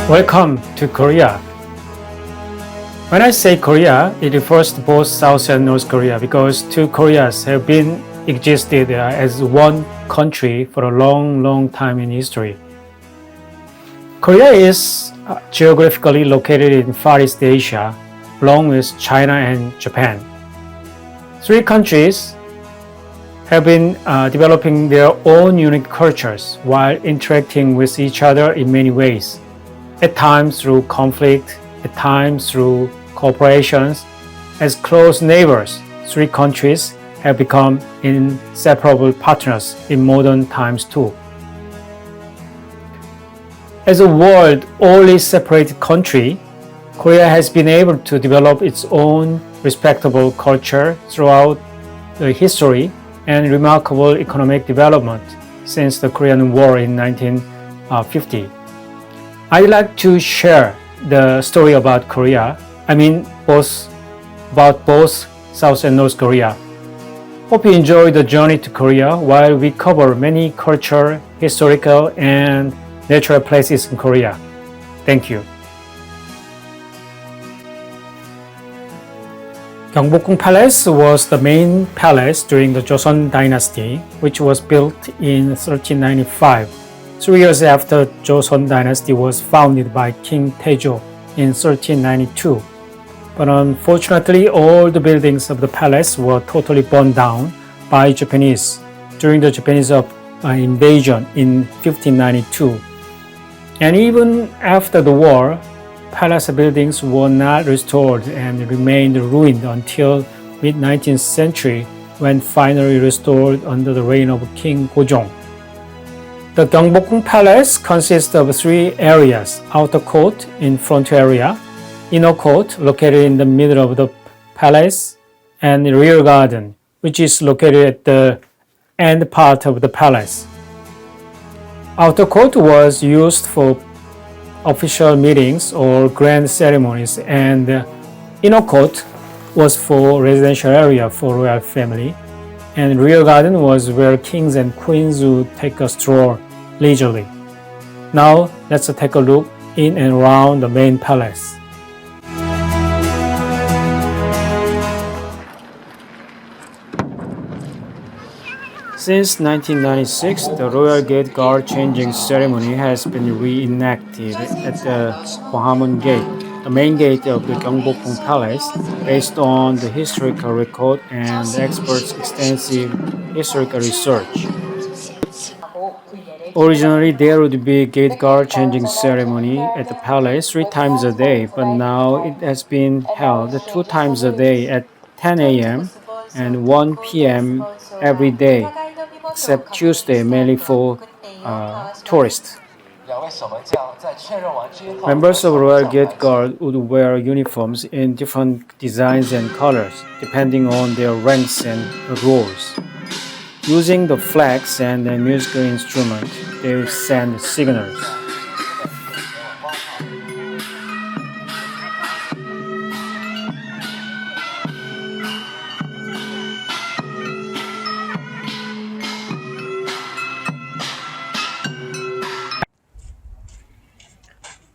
Welcome to Korea. When I say Korea, it refers to both South and North Korea because two Koreas have been existed as one country for a long time in history. Korea is geographically located in Far East Asia, along with China and Japan. Three countries have been developing their own unique cultures while interacting with each other in many ways. At times through conflict, at times through cooperations. As close neighbors, three countries have become inseparable partners in modern times too. As a world only separated country, Korea has been able to develop its own respectable culture throughout the history and remarkable economic development since the Korean War in 1950. I'd like to share the story about Korea, about both South and North Korea. Hope you enjoy the journey to Korea while we cover many cultural, historical, and natural places in Korea. Thank you. Gyeongbokgung Palace was the main palace during the Joseon dynasty, which was built in 1395. 3 years after Joseon dynasty was founded by King Taejo in 1392. But unfortunately, all the buildings of the palace were totally burned down by Japanese during the Japanese invasion in 1592. And even after the war, palace buildings were not restored and remained ruined until mid-19th century when finally restored under the reign of King Gojong. The Gyeongbokgung Palace consists of three areas: outer court in front area, inner court located in the middle of the palace, and rear garden, which is located at the end part of the palace. Outer court was used for official meetings or grand ceremonies, and the inner court was for residential area for royal family, and rear garden was where kings and queens would take a stroll leisurely. Now let's take a look in and around the main palace. Since 1996, the Royal Gate Guard changing ceremony has been reenacted at the Gwanghwamun Gate, the main gate of the Gyeongbokgung Palace, based on the historical record and the experts' extensive historical research. Originally, there would be a gate guard changing ceremony at the palace 3 times a day, but now it has been held 2 times a day at 10 a.m. and 1 p.m. every day, except Tuesday, mainly for tourists. Members of Royal Gate Guard would wear uniforms in different designs and colors, depending on their ranks and roles. Using the flags and the musical instrument, they will send signals.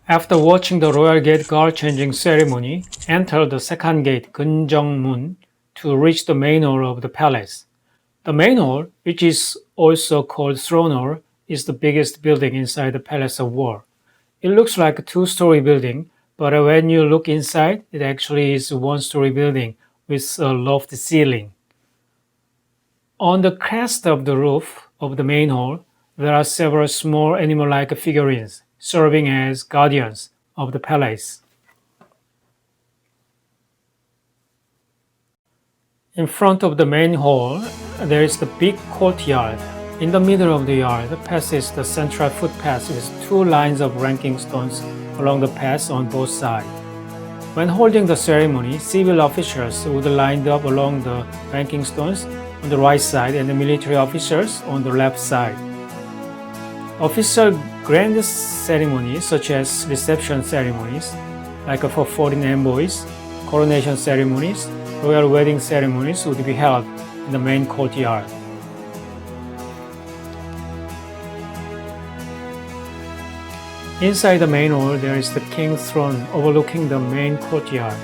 After watching the Royal Gate Guard changing ceremony, enter the second gate, Geongbokgung, to reach the main hall of the palace. The main hall, which is also called Throne Hall, is the biggest building inside the Palace of War. It looks like a 2-story building, but when you look inside, it actually is a 1-story building with a lofty ceiling. On the crest of the roof of the main hall, there are several small animal-like figurines serving as guardians of the palace. In front of the main hall, there is the big courtyard. In the middle of the yard passes the central footpath with 2 lines of ranking stones along the path on both sides. When holding the ceremony, civil officers would line up along the ranking stones on the right side and the military officers on the left side. Official grandest ceremonies such as reception ceremonies, like for foreign envoys, coronation ceremonies, royal wedding ceremonies would be held in the main courtyard. Inside the main hall, there is the king's throne overlooking the main courtyard.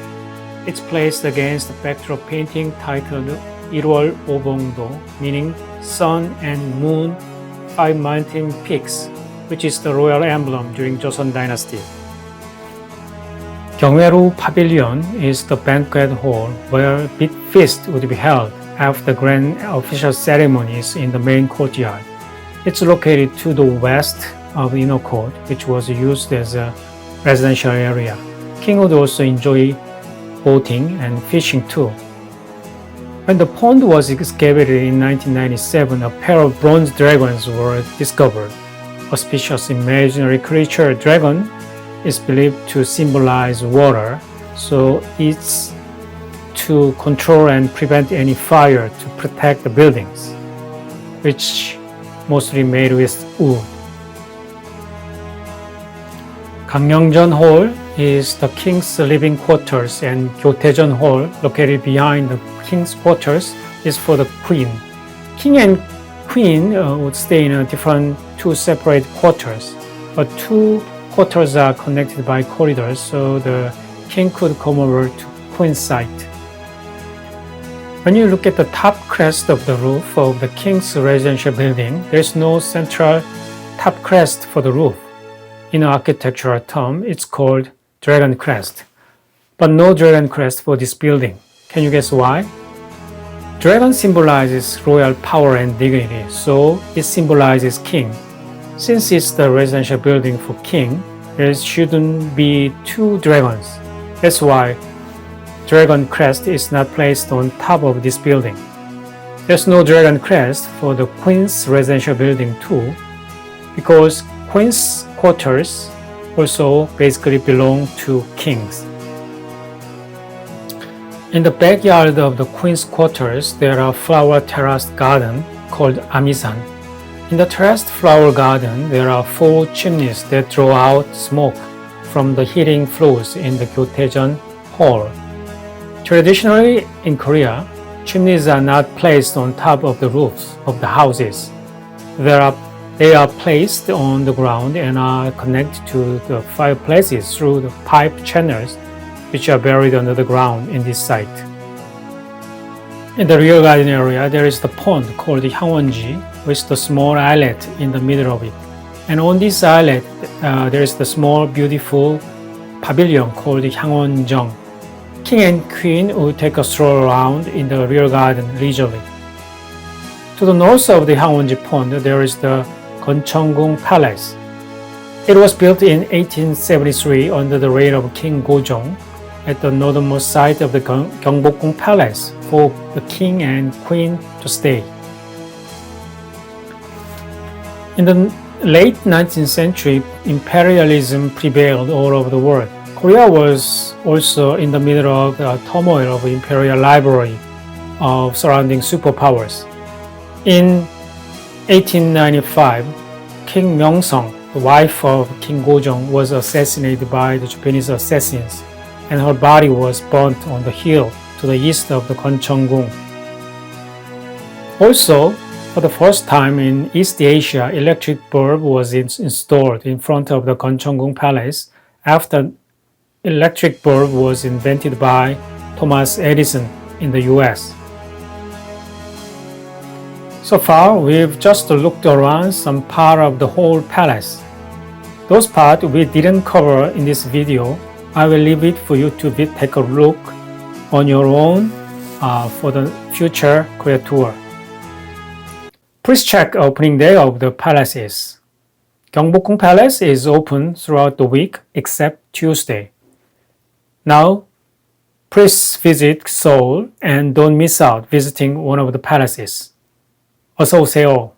It's placed against the backdrop painting titled 1월 5봉도, meaning sun and moon, 5 mountain peaks, which is the royal emblem during Joseon dynasty. Gyeongwaeru Pavilion is the banquet hall where big feast would be held after grand official ceremonies in the main courtyard. It's located to the west of the inner court, which was used as a residential area. King would also enjoy boating and fishing too. When the pond was excavated in 1997, a pair of bronze dragons were discovered. A species imaginary creature dragon is believed to symbolize water, so it's to control and prevent any fire to protect the buildings, which mostly made with wood. Gangneungjeon Hall is the king's living quarters, and Gyotaejeon Hall, located behind the king's quarters, is for the queen. King and queen would stay in two separate quarters, but two quarters are connected by corridors, so the king could come over to queen's side. When you look at the top crest of the roof of the king's residential building, there is no central top crest for the roof. In an architectural term, it's called dragon crest, but no dragon crest for this building. Can you guess why? Dragon symbolizes royal power and dignity, so it symbolizes king. Since it's the residential building for king, there shouldn't be two dragons. That's why dragon crest is not placed on top of this building. There's no dragon crest for the queen's residential building too, because queen's quarters also basically belong to kings. In the backyard of the queen's quarters, there are flower terraced garden called amisan. In the terraced flower garden, there are 4 chimneys that draw out smoke from the heating flues in the Gyotaejeon Hall. Traditionally in Korea, chimneys are not placed on top of the roofs of the houses. They are placed on the ground and are connected to the fireplaces through the pipe channels, which are buried under the ground in this site. In the rear garden area, there is the pond called Hwangwonji, with the small islet in the middle of it. And on this islet, there is the small, beautiful pavilion called Hwangwonjeong. King and queen would take a stroll around in the rear garden leisurely. To the north of the Hwangwonji pond, there is the Gyeongbokgung Palace. It was built in 1873 under the reign of King Gojong at the northernmost side of the Gyeongbokgung Palace for the king and queen to stay. In the late 19th century, imperialism prevailed all over the world. Korea was also in the middle of the turmoil of imperial rivalry of surrounding superpowers. In 1895, King Myeongsong, the wife of King Gojong, was assassinated by the Japanese assassins, and her body was burnt on the hill to the east of the Gyeongbokgung. Also, for the first time in East Asia, electric bulb was installed in front of the Gyeongbokgung Palace after electric bulb was invented by Thomas Edison in the US. So far, we've just looked around some part of the whole palace. Those parts we didn't cover in this video. I will leave it for you to take a look on your own for the future Korea tour. Please check opening day of the palaces. Gyeongbokgung Palace is open throughout the week except Tuesday. Now, please visit Seoul and don't miss out visiting one of the palaces. 어서 오세요.